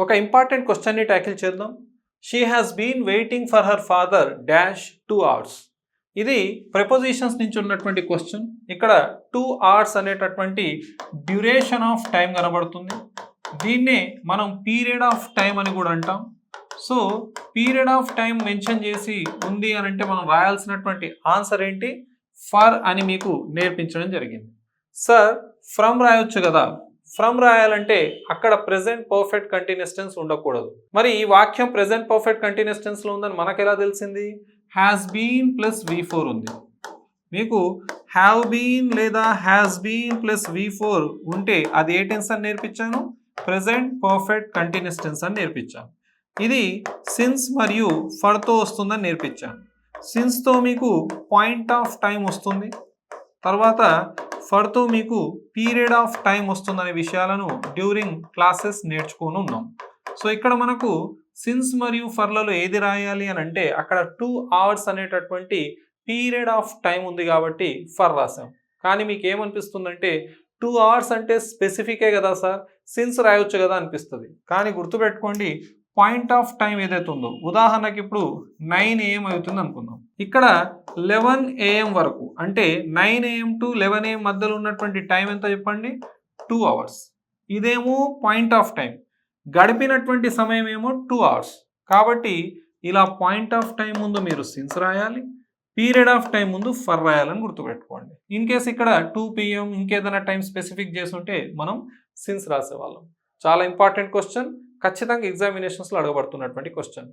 ఒక ఇంపార్టెంట్ క్వశ్చన్ని ట్యాకిల్ చేద్దాం. She has been waiting for her father dash 2 hours. ఇది ప్రిపోజిషన్స్ నుంచి ఉన్నటువంటి క్వశ్చన్. ఇక్కడ 2 hours అనేటటువంటి డ్యూరేషన్ ఆఫ్ టైం కనబడుతుంది. దీన్నే మనం పీరియడ్ ఆఫ్ టైం అని కూడా అంటాం. So period of time mention చేసి ఉంది అని అంటే మనం రాయాల్సినటువంటి ఆన్సర్ ఏంటి? ఫర్ అని మీకు నేర్పించడం జరిగింది. సార్ ఫ్రమ్ రాయొచ్చు కదా. ఫ్రమ్ రాయాలంటే అక్కడ ప్రెజెంట్ పర్ఫెక్ట్ కంటిన్యూస్ టెన్స్ ఉండకూడదు. మరి ఈ వాక్యం ప్రెజెంట్ పర్ఫెక్ట్ కంటిన్యూస్ టెన్స్ లో ఉందని మనకు ఎలా తెలిసింది? హ్యాస్ బీన్ ప్లస్ V4 ఉంది. మీకు హ్యావ్ బీన్ లేదా హ్యాస్ బీన్ ప్లస్ V4 ఉంటే అది ఏ టెన్స్ అని నేర్పించాను? ప్రెజెంట్ పర్ఫెక్ట్ కంటిన్యూస్ టెన్స్ అని నేర్పించాను. ఇది సిన్స్ మరియు ఫర్తో వస్తుందని నేర్పించాను. సిన్స్తో మీకు పాయింట్ ఆఫ్ టైం వస్తుంది, తర్వాత ఫర్తో మీకు పీరియడ్ ఆఫ్ టైం వస్తుందనే విషయాలను డ్యూరింగ్ క్లాసెస్ నేర్చుకొని ఉన్నాం. సో ఇక్కడ మనకు సిన్స్ మరియు ఫర్లలో ఏది రాయాలి అని అంటే అక్కడ 2 hours అనేటటువంటి పీరియడ్ ఆఫ్ టైం ఉంది కాబట్టి ఫర్ రాసాం. కానీ మీకు ఏమనిపిస్తుందంటే 2 hours అంటే స్పెసిఫికే కదా సార్, సిన్స్ రాయొచ్చు కదా అనిపిస్తుంది. కానీ గుర్తుపెట్టుకోండి, పాయింట్ ఆఫ్ టైం ఏదైతే ఉందో, ఉదాహరణకి ఇప్పుడు 9 AM అవుతుంది అనుకుందాం. ఇక్కడ 11 AM వరకు అంటే 9 AM టు 11 AM మధ్యలో ఉన్నటువంటి టైం ఎంత చెప్పండి? 2 hours. ఇదేమో పాయింట్ ఆఫ్ టైం, గడిపినటువంటి సమయం ఏమో 2 hours. కాబట్టి ఇలా పాయింట్ ఆఫ్ టైం ముందు మీరు సిన్స్ రాయాలి, పీరియడ్ ఆఫ్ టైం ముందు ఫర్ రాయాలని గుర్తుపెట్టుకోండి. ఇన్ కేస్ ఇక్కడ 2 PM ఇంకేదైనా టైం స్పెసిఫిక్ చేసి ఉంటే మనం సిన్స్ రాసేవాళ్ళం. చాలా ఇంపార్టెంట్ క్వశ్చన్, ఖచ్చితంగా ఎగ్జామినేషన్స్లో అడగబడుతున్నటువంటి క్వశ్చన్.